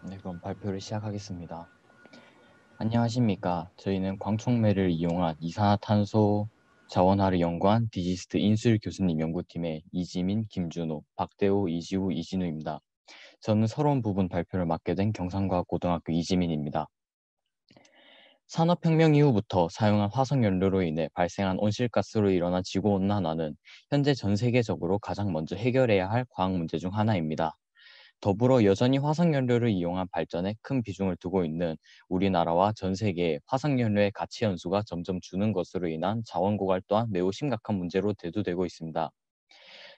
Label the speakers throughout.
Speaker 1: 네, 그럼 발표를 시작하겠습니다. 안녕하십니까. 저희는 광촉매를 이용한 이산화탄소 자원화를 연구한 디지스트 인술 교수님 연구팀의 이지민, 김준호, 박대호, 이지우, 이진우입니다. 저는 서러운 부분 발표를 맡게 된 경상과학고등학교 이지민입니다. 산업혁명 이후부터 사용한 화석연료로 인해 발생한 온실가스로 일어난 지구온난화는 현재 전 세계적으로 가장 먼저 해결해야 할 과학 문제 중 하나입니다. 더불어 여전히 화석연료를 이용한 발전에 큰 비중을 두고 있는 우리나라와 전 세계의 화석연료의 가치 연수가 점점 주는 것으로 인한 자원 고갈 또한 매우 심각한 문제로 대두되고 있습니다.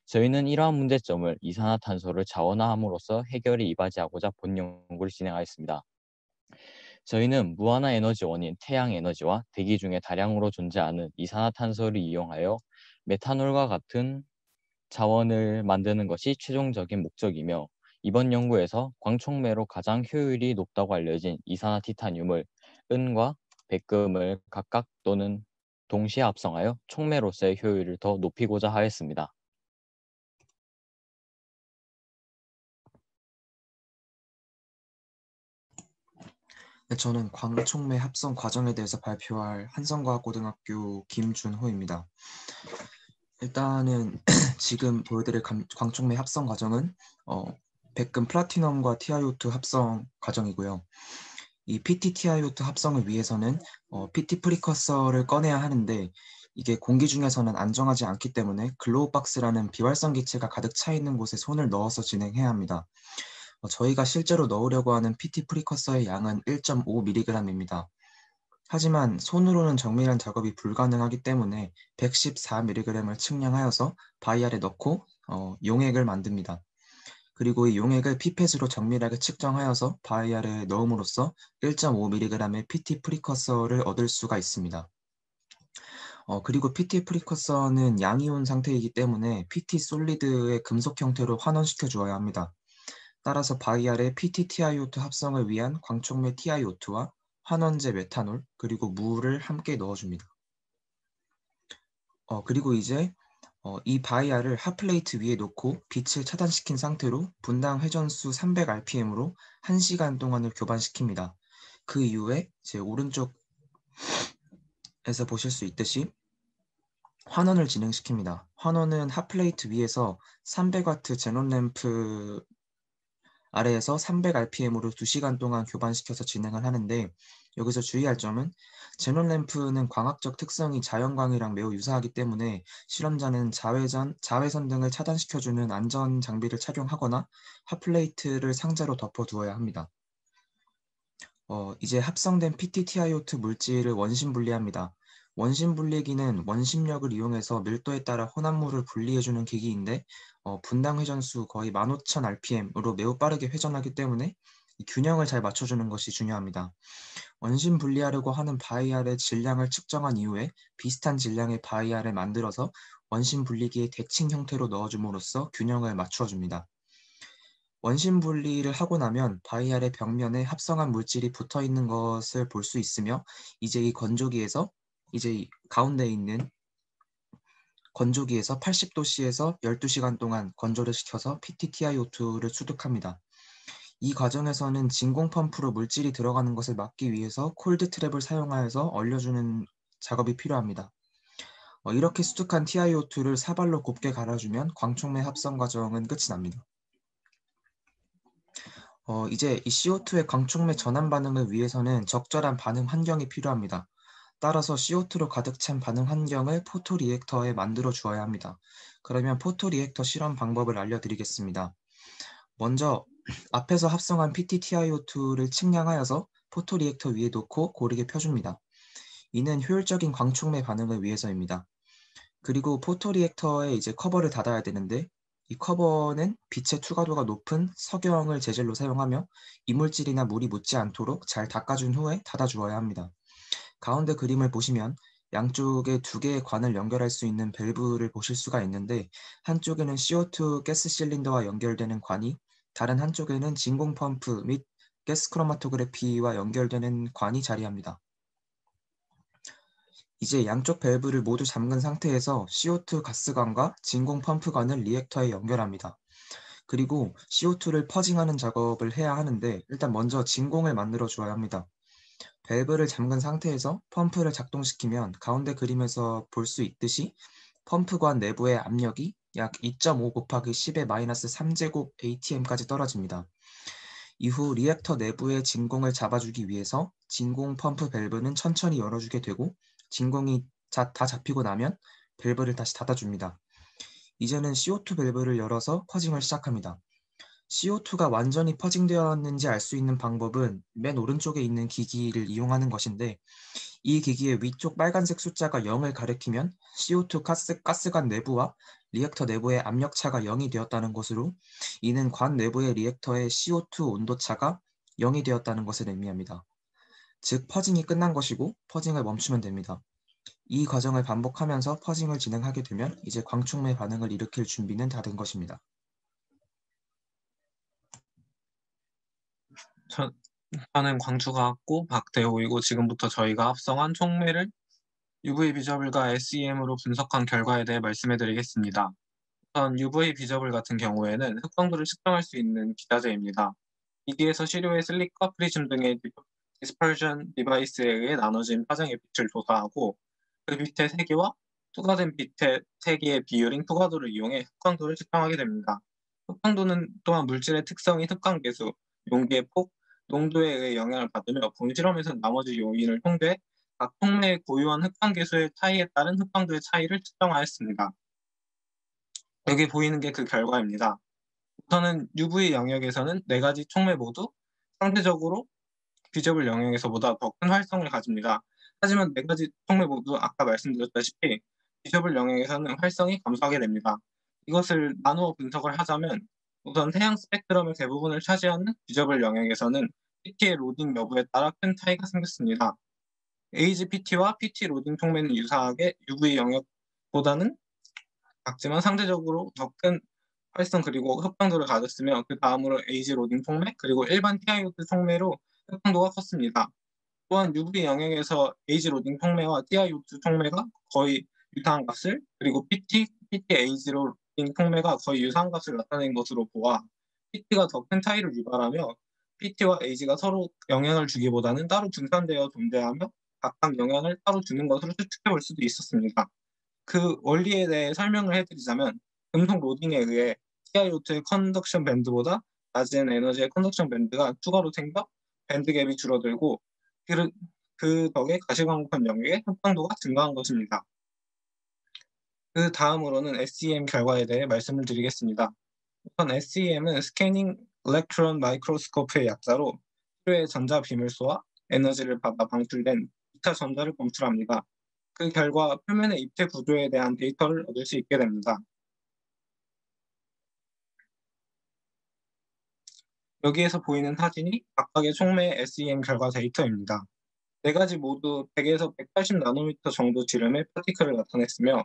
Speaker 1: 저희는 이러한 문제점을 이산화탄소를 자원화함으로써 해결에 이바지하고자 본 연구를 진행하였습니다. 저희는 무한화 에너지 원인 태양 에너지와 대기 중에 다량으로 존재하는 이산화탄소를 이용하여 메탄올과 같은 자원을 만드는 것이 최종적인 목적이며, 이번 연구에서 광촉매로 가장 효율이 높다고 알려진 이산화티타늄을 은과 백금을 각각 또는 동시에 합성하여 촉매로서의 효율을 더 높이고자 하였습니다.
Speaker 2: 네, 저는 광촉매 합성 과정에 대해서 발표할 한성과학고등학교 김준호입니다. 일단은 지금 보여드릴 광촉매 합성 과정은 백금 플라티넘과 TiO2 합성 과정이고요. 이 PT TiO2 합성을 위해서는 PT 프리커서를 꺼내야 하는데, 이게 공기 중에서는 안정하지 않기 때문에 글로우박스라는 비활성 기체가 가득 차 있는 곳에 손을 넣어서 진행해야 합니다. 저희가 실제로 넣으려고 하는 PT 프리커서의 양은 1.5mg입니다. 하지만 손으로는 정밀한 작업이 불가능하기 때문에 114mg을 측량하여서 바이알에 넣고 용액을 만듭니다. 그리고 이 용액을 피펫으로 정밀하게 측정하여서 바이알에 넣음으로써 1.5mg의 PT 프리커서를 얻을 수가 있습니다. 그리고 PT 프리커서는 양이온 상태이기 때문에 PT 솔리드의 금속 형태로 환원시켜 주어야 합니다. 따라서 바이알의 PT-TiO2 합성을 위한 광촉매 TiO2와 환원제 메탄올, 그리고 물을 함께 넣어줍니다. 그리고 이제 이 바이알을 핫플레이트 위에 놓고 빛을 차단시킨 상태로 분당 회전수 300rpm으로 1시간 동안을 교반시킵니다. 그 이후에 제 오른쪽에서 보실 수 있듯이 환원을 진행시킵니다. 환원은 핫플레이트 위에서 300W 제논 램프 아래에서 300rpm으로 2시간 동안 교반시켜서 진행을 하는데, 여기서 주의할 점은 제논 램프는 광학적 특성이 자연광이랑 매우 유사하기 때문에 실험자는 자외선 등을 차단시켜주는 안전 장비를 착용하거나 핫플레이트를 상자로 덮어두어야 합니다. 이제 합성된 PT-TiO2 물질을 원심 분리합니다. 원심 분리기는 원심력을 이용해서 밀도에 따라 혼합물을 분리해주는 기기인데, 분당 회전수 거의 15,000rpm으로 매우 빠르게 회전하기 때문에 이 균형을 잘 맞춰주는 것이 중요합니다. 원심 분리하려고 하는 바이알의 질량을 측정한 이후에 비슷한 질량의 바이알을 만들어서 원심 분리기의 대칭 형태로 넣어줌으로써 균형을 맞춰줍니다. 원심 분리를 하고 나면 바이알의 벽면에 합성한 물질이 붙어 있는 것을 볼 수 있으며, 이제 이 건조기에서 이제 가운데 있는 건조기에서 80도씨에서 12시간 동안 건조를 시켜서 PT-TiO2를 수득합니다. 이 과정에서는 진공 펌프로 물질이 들어가는 것을 막기 위해서 콜드 트랩을 사용하여서 얼려주는 작업이 필요합니다. 이렇게 수득한 TiO2를 사발로 곱게 갈아주면 광촉매 합성 과정은 끝이 납니다. 이제 이 CO2의 광촉매 전환 반응을 위해서는 적절한 반응 환경이 필요합니다. 따라서 CO2로 가득 찬 반응 환경을 포토리액터에 만들어 주어야 합니다. 그러면 포토리액터 실험 방법을 알려드리겠습니다. 먼저 앞에서 합성한 PT-TiO2를 측량하여서 포토리액터 위에 놓고 고르게 펴줍니다. 이는 효율적인 광촉매 반응을 위해서입니다. 그리고 포토리액터에 이제 커버를 닫아야 되는데, 이 커버는 빛의 투과도가 높은 석영을 재질로 사용하며 이물질이나 물이 묻지 않도록 잘 닦아준 후에 닫아주어야 합니다. 가운데 그림을 보시면 양쪽에 두 개의 관을 연결할 수 있는 밸브를 보실 수가 있는데, 한쪽에는 CO2 가스 실린더와 연결되는 관이, 다른 한쪽에는 진공 펌프 및 가스 크로마토그래피와 연결되는 관이 자리합니다. 이제 양쪽 밸브를 모두 잠근 상태에서 CO2 가스관과 진공 펌프관을 리액터에 연결합니다. 그리고 CO2를 퍼징하는 작업을 해야 하는데 일단 먼저 진공을 만들어 주어야 합니다. 밸브를 잠근 상태에서 펌프를 작동시키면 가운데 그림에서 볼 수 있듯이 펌프관 내부의 압력이 약 2.5 곱하기 10의 마이너스 3제곱 atm까지 떨어집니다. 이후 리액터 내부의 진공을 잡아주기 위해서 진공 펌프 밸브는 천천히 열어주게 되고 진공이 다 잡히고 나면 밸브를 다시 닫아줍니다. 이제는 CO2 밸브를 열어서 퍼징을 시작합니다. CO2가 완전히 퍼징되었는지 알 수 있는 방법은 맨 오른쪽에 있는 기기를 이용하는 것인데 이 기기의 위쪽 빨간색 숫자가 0을 가리키면 CO2 가스관 내부와 리액터 내부의 압력차가 0이 되었다는 것으로 이는 관 내부의 리액터의 CO2 온도차가 0이 되었다는 것을 의미합니다. 즉 퍼징이 끝난 것이고 퍼징을 멈추면 됩니다. 이 과정을 반복하면서 퍼징을 진행하게 되면 이제 광촉매 반응을 일으킬 준비는 다 된 것입니다.
Speaker 3: 저는 광주과학고 박대호이고 지금부터 저희가 합성한 촉매를 UV 비저블과 SEM으로 분석한 결과에 대해 말씀해 드리겠습니다. 우선 UV 비저블 같은 경우에는 흑광도를 측정할 수 있는 기자재입니다. 기기에서 시료의 슬릭과 프리즘 등의 디스퍼전 디바이스에 의해 나눠진 파장의 빛을 조사하고 그 빛의 세기와 투과된 빛의 세기의 비율인 투과도를 이용해 흑광도를 측정하게 됩니다. 흑광도는 또한 물질의 특성인 흑광계수, 용기의 폭, 농도에 의해 영향을 받으며 본 실험에서 나머지 요인을 통제, 각 촉매의 고유한 흑광계수의 차이에 따른 흑광도의 차이를 측정하였습니다. 여기 보이는 게 그 결과입니다. 우선은 UV 영역에서는 4가지 촉매 모두 상대적으로 비저블 영역에서보다 더 큰 활성을 가집니다. 하지만 4가지 촉매 모두 아까 말씀드렸다시피 비저블 영역에서는 활성이 감소하게 됩니다. 이것을 나누어 분석을 하자면 우선 태양 스펙트럼의 대부분을 차지하는 비저블 영역에서는 PT의 로딩 여부에 따라 큰 차이가 생겼습니다. 에이지 PT와 PT 로딩 촉매는 유사하게 UV 영역보다는 작지만 상대적으로 더 큰 활성 그리고 흑광도를 가졌으며 그 다음으로 에이지 로딩 촉매 그리고 일반 TiO2 촉매로 흑광도가 컸습니다. 또한 UV 영역에서 에이지 로딩 촉매와 TiO2 촉매가 거의 유사한 값을 그리고 PT 에이지 로딩 촉매가 거의 유사한 값을 나타낸 것으로 보아 PT가 더 큰 차이를 유발하며 PT와 에이지가 서로 영향을 주기보다는 따로 분산되어 존재하며 각각 영향을 따로 주는 것으로 추측해 볼 수도 있었습니다. 그 원리에 대해 설명을 해드리자면 금속 로딩에 의해 TiO2의 컨덕션 밴드보다 낮은 에너지의 컨덕션 밴드가 추가로 생겨 밴드 갭이 줄어들고 그 덕에 가시광목한 영역의 흑광도가 증가한 것입니다. 그 다음으로는 SEM 결과에 대해 말씀을 드리겠습니다. 우선 SEM은 스캐닝 일렉트론 마이크로스코프의 약자로 필요의 전자 비밀소와 에너지를 받아 방출된 기타 전자를 검출합니다. 그 결과 표면의 입체 구조에 대한 데이터를 얻을 수 있게 됩니다. 여기에서 보이는 사진이 각각의 촉매의 SEM 결과 데이터입니다. 4가지 모두 100에서 180 나노미터 정도 지름의 파티클을 나타냈으며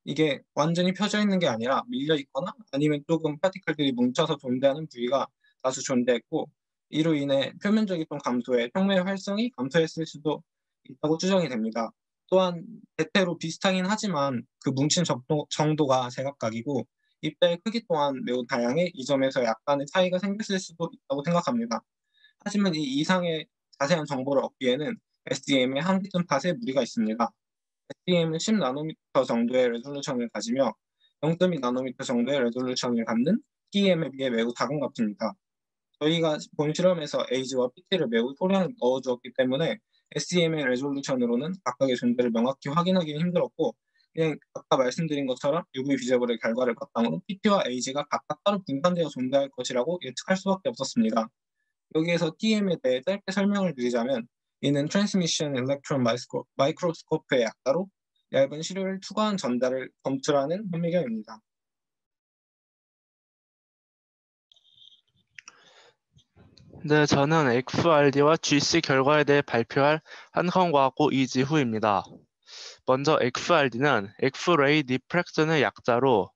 Speaker 3: 이게 완전히 펴져 있는 게 아니라 밀려 있거나 아니면 조금 파티클들이 뭉쳐서 존재하는 부위가 다수 존재했고 이로 인해 표면적 이동 감소에 촉매의 활성이 감소했을 수도 있다고 추정이 됩니다. 또한 대체로 비슷하긴 하지만 그 뭉친 정도가 제각각이고 입자의 크기 또한 매우 다양해 이 점에서 약간의 차이가 생겼을 수도 있다고 생각합니다. 하지만 이 이상의 자세한 정보를 얻기에는 SEM의 한계점 탓에 무리가 있습니다. SEM은 10나노미터 정도의 레졸루션을 가지며 0.2 나노미터 정도의 레졸루션을 갖는 TEM에 비해 매우 작은 값입니다. 저희가 본 실험에서 에이지와 PT를 매우 소량 넣어주었기 때문에 SEM의 레졸루션으로는 각각의 존재를 명확히 확인하기는 힘들었고 그냥 아까 말씀드린 것처럼 UV 비저블의 결과를 바탕으로 PT와 에이지가 각각 따로 분산되어 존재할 것이라고 예측할 수밖에 없었습니다. 여기에서 TEM에 대해 짧게 설명을 드리자면 이는 트랜스미션 일렉트론 마이크로스코프의 약자로 얇은 시료를 투과한 전자를 검출하는 현미경입니다.
Speaker 4: 네, 저는 XRD와 GC 결과에 대해 발표할 한컴과학고 이지후입니다. 먼저 XRD는 엑스레이 디프렉션의 약자로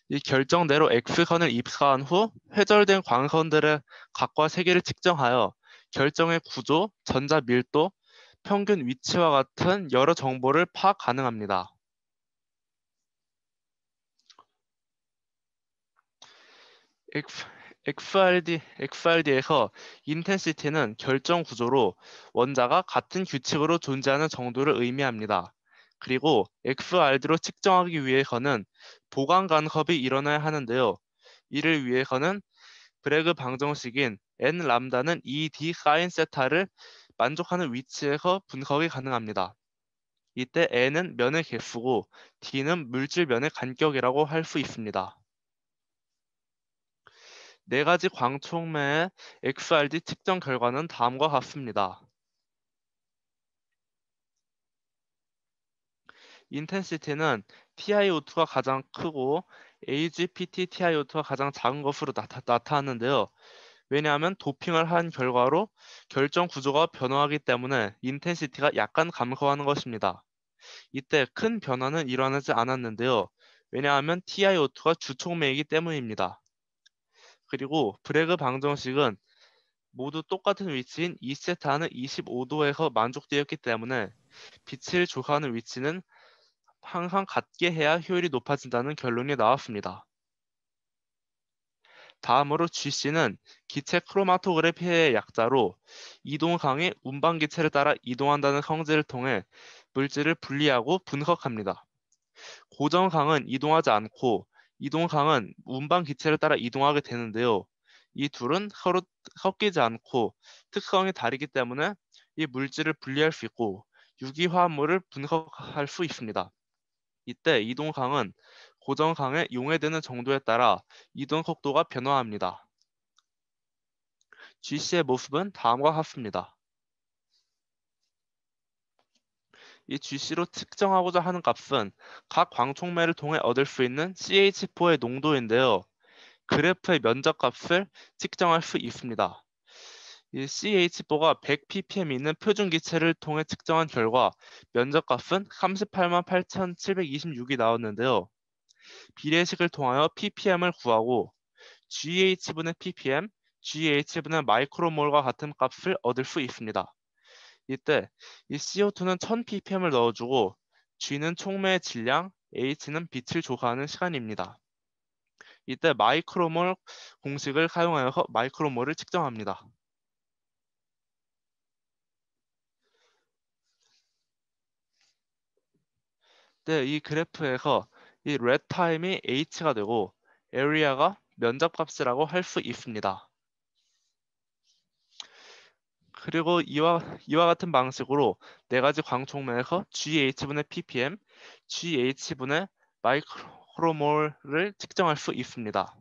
Speaker 4: 이 결정대로 X선을 입사한 후 회절된 광선들의 각과 세기를 측정하여 결정의 구조, 전자 밀도, 평균 위치와 같은 여러 정보를 파악 가능합니다. XRD에서 인텐시티는 결정 구조로 원자가 같은 규칙으로 존재하는 정도를 의미합니다. 그리고 XRD로 측정하기 위해서는 보강 간섭이 일어나야 하는데요. 이를 위해서는 브래그 방정식인 n 람다는 ED 사인 세타를 만족하는 위치에서 분석이 가능합니다. 이때 n은 면의 개수고 d는 물질 면의 간격이라고 할 수 있습니다. 네 가지 광촉매의 XRD 측정 결과는 다음과 같습니다. 인텐시티는 TiO2가 가장 크고 AGPT TiO2가 가장 작은 것으로 나타났는데요. 왜냐하면 도핑을 한 결과로 결정 구조가 변화하기 때문에 인텐시티가 약간 감소하는 것입니다. 이때 큰 변화는 일어나지 않았는데요. 왜냐하면 TiO2가 주촉매이기 때문입니다. 그리고 브래그 방정식은 모두 똑같은 위치인 2세타는 25도에서 만족되었기 때문에 빛을 조사하는 위치는 항상 같게 해야 효율이 높아진다는 결론이 나왔습니다. 다음으로 GC는 기체 크로마토그래피의 약자로 이동강이 운반 기체를 따라 이동한다는 성질을 통해 물질을 분리하고 분석합니다. 고정강은 이동하지 않고 이동강은 운반 기체를 따라 이동하게 되는데요. 이 둘은 서로 섞이지 않고 특성이 다르기 때문에 이 물질을 분리할 수 있고 유기화합물을 분석할 수 있습니다. 이때 이동강은 고정강에 용해되는 정도에 따라 이동 속도가 변화합니다. GC의 모습은 다음과 같습니다. 이 GC로 측정하고자 하는 값은 각 광촉매를 통해 얻을 수 있는 CH4의 농도인데요. 그래프의 면적값을 측정할 수 있습니다. 이 CH4가 100ppm 있는 표준 기체를 통해 측정한 결과 면적값은 388,726이 나왔는데요. 비례식을 통하여 ppm을 구하고 GH분의 ppm, GH분의 마이크로몰과 같은 값을 얻을 수 있습니다. 이때 이 CO2는 1000ppm을 넣어주고 G는 촉매의 질량, H는 빛을 조사하는 시간입니다. 이때 마이크로몰 공식을 사용하여서 마이크로몰을 측정합니다. 네, 이 그래프에서 이 red time이 H가 되고 area가 면적값이라고 할 수 있습니다. 그리고 이와 같은 방식으로 네 가지 광촉매에서 GH분의 ppm, GH분의 마이크로몰을 측정할 수 있습니다.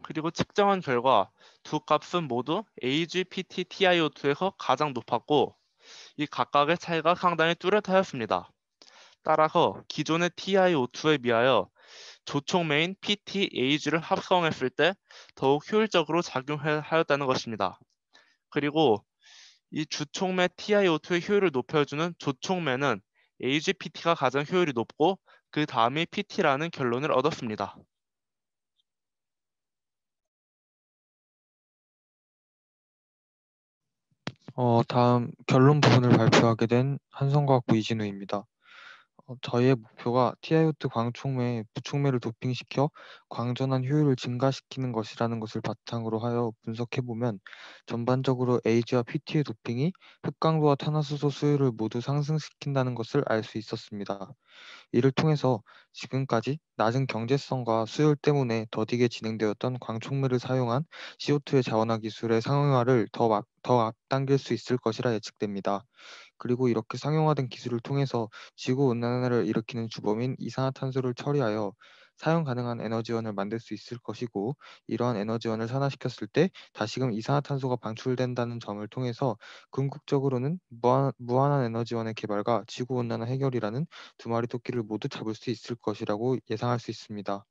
Speaker 4: 그리고 측정한 결과 두 값은 모두 AGPT TiO2에서 가장 높았고 이 각각의 차이가 상당히 뚜렷하였습니다. 따라서 기존의 TiO2에 비하여 조촉매인 PTAG를 합성했을 때 더욱 효율적으로 작용하였다는 것입니다. 그리고 이 주촉매 TiO2의 효율을 높여주는 조촉매는 AGPT가 가장 효율이 높고 그 다음이 PT라는 결론을 얻었습니다.
Speaker 5: 다음 결론 부분을 발표하게 된 한성과학부 이진우입니다. 저희의 목표가 TiO2 광촉매, 부촉매를 도핑시켜 광전한 효율을 증가시키는 것이라는 것을 바탕으로 하여 분석해보면 전반적으로 A와 PT의 도핑이 흡강도와 탄화수소 수율을 모두 상승시킨다는 것을 알 수 있었습니다. 이를 통해서 지금까지 낮은 경제성과 수율 때문에 더디게 진행되었던 광촉매를 사용한 CO2의 자원화 기술의 상용화를 더 앞당길 수 있을 것이라 예측됩니다. 그리고 이렇게 상용화된 기술을 통해서 지구온난화를 일으키는 주범인 이산화탄소를 처리하여 사용 가능한 에너지원을 만들 수 있을 것이고 이러한 에너지원을 산화시켰을 때 다시금 이산화탄소가 방출된다는 점을 통해서 궁극적으로는 무한한 에너지원의 개발과 지구온난화 해결이라는 두 마리 토끼를 모두 잡을 수 있을 것이라고 예상할 수 있습니다.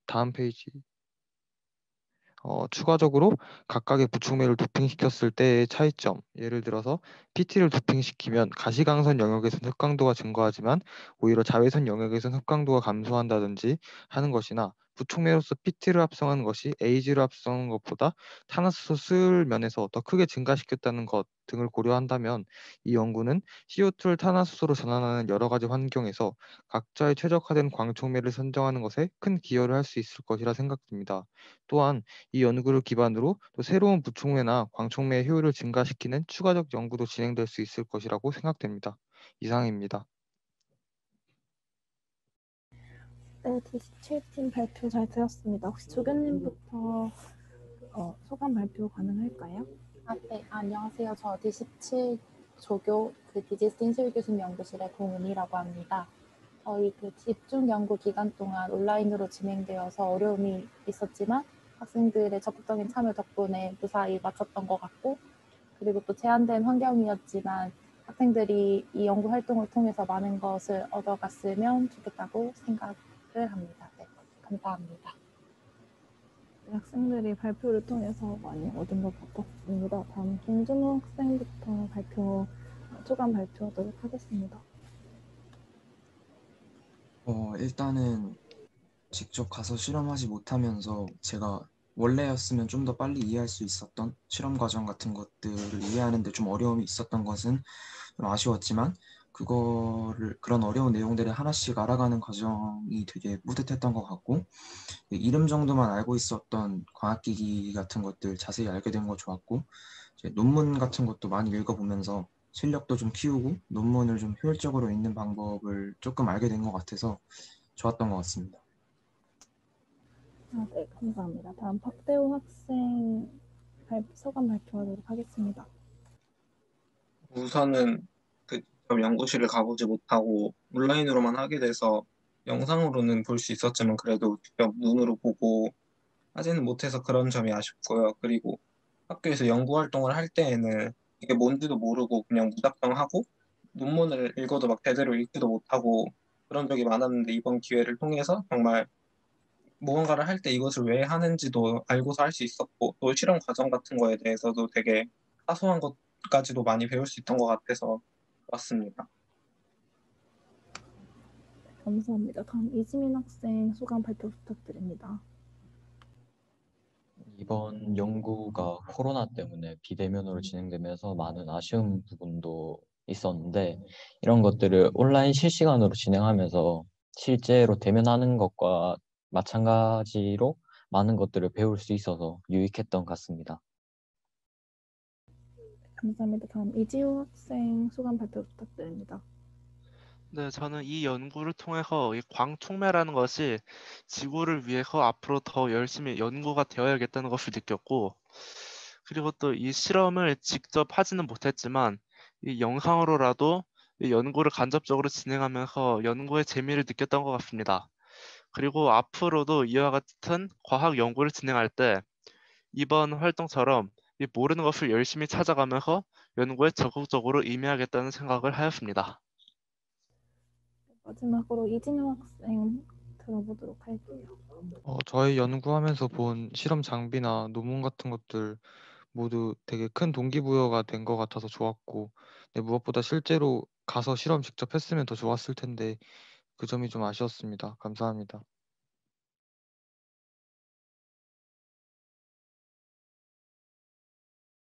Speaker 5: 다음 페이지. 추가적으로 각각의 부촉매를 도핑시켰을 때의 차이점, 예를 들어서 PT를 도핑시키면 가시광선 영역에서는 흡강도가 증가하지만 오히려 자외선 영역에서는 흡강도가 감소한다든지 하는 것이나 부촉매로서 PT를 합성하는 것이 AG를 합성하는 것보다 탄화수소 수율 면에서 더 크게 증가시켰다는 것 등을 고려한다면 이 연구는 CO2를 탄화수소로 전환하는 여러 가지 환경에서 각자의 최적화된 광촉매를 선정하는 것에 큰 기여를 할 수 있을 것이라 생각됩니다. 또한 이 연구를 기반으로 또 새로운 부촉매나 광촉매의 효율을 증가시키는 추가적 연구도 진행될 수 있을 것이라고 생각됩니다. 이상입니다.
Speaker 6: 네, D17팀 발표 잘 들었습니다. 혹시 조교님부터 소감 발표 가능할까요?
Speaker 7: 네, 안녕하세요. 저 D17 조교 디지스 인술 교수 연구실의 공은이라고 합니다. 저희 집중 연구 기간 동안 온라인으로 진행되어서 어려움이 있었지만 학생들의 적극적인 참여 덕분에 무사히 마쳤던 것 같고, 그리고 또 제한된 환경이었지만 학생들이 이 연구 활동을 통해서 많은 것을 얻어갔으면 좋겠다고 생각을 합니다. 네, 감사합니다.
Speaker 6: 학생들이 발표를 통해서 많이 얻은 것 같았습니다. 다음 김준호 학생부터 소감 발표하도록 하겠습니다.
Speaker 2: 일단은 직접 가서 실험하지 못하면서 제가 원래였으면 좀 더 빨리 이해할 수 있었던 실험 과정 같은 것들을 이해하는 데 좀 어려움이 있었던 것은 좀 아쉬웠지만, 그런 어려운 내용들을 하나씩 알아가는 과정이 되게 뿌듯했던 것 같고, 이름 정도만 알고 있었던 광학기기 같은 것들 자세히 알게 된 거 좋았고, 이제 논문 같은 것도 많이 읽어보면서 실력도 좀 키우고 논문을 좀 효율적으로 읽는 방법을 조금 알게 된 것 같아서 좋았던 것 같습니다.
Speaker 6: 네, 감사합니다. 다음 박대호 학생 소감 발표하도록 하겠습니다.
Speaker 3: 우선은 직접 연구실을 가보지 못하고 온라인으로만 하게 돼서 영상으로는 볼 수 있었지만 그래도 직접 눈으로 보고 하지는 못해서 그런 점이 아쉽고요. 그리고 학교에서 연구 활동을 할 때에는 이게 뭔지도 모르고 그냥 무작정 하고 논문을 읽어도 막 제대로 읽지도 못하고 그런 적이 많았는데, 이번 기회를 통해서 정말 무언가를 할 때 이것을 왜 하는지도 알고서 할 수 있었고, 또 실험 과정 같은 거에 대해서도 되게 사소한 것까지도 많이 배울 수 있던 것 같아서 좋았습니다.
Speaker 6: 감사합니다. 다음 이지민 학생 소감 발표 부탁드립니다.
Speaker 1: 이번 연구가 코로나 때문에 비대면으로 진행되면서 많은 아쉬운 부분도 있었는데, 이런 것들을 온라인 실시간으로 진행하면서 실제로 대면하는 것과 마찬가지로 많은 것들을 배울 수 있어서 유익했던 것 같습니다.
Speaker 6: 감사합니다. 다음 이지호 학생 소감 발표 부탁드립니다.
Speaker 4: 네, 저는 이 연구를 통해서 이 광촉매라는 것이 지구를 위해서 앞으로 더 열심히 연구가 되어야겠다는 것을 느꼈고, 그리고 또 이 실험을 직접 하지는 못했지만 이 영상으로라도 이 연구를 간접적으로 진행하면서 연구의 재미를 느꼈던 것 같습니다. 그리고 앞으로도 이와 같은 과학 연구를 진행할 때 이번 활동처럼 이 모르는 것을 열심히 찾아가면서 연구에 적극적으로 임해야겠다는 생각을 하였습니다.
Speaker 6: 마지막으로 이진호 학생 들어보도록 할게요.
Speaker 5: 저희 연구하면서 본 실험 장비나 논문 같은 것들 모두 되게 큰 동기부여가 된 것 같아서 좋았고, 네, 무엇보다 실제로 가서 실험 직접 했으면 더 좋았을 텐데 그 점이 좀 아쉬웠습니다. 감사합니다.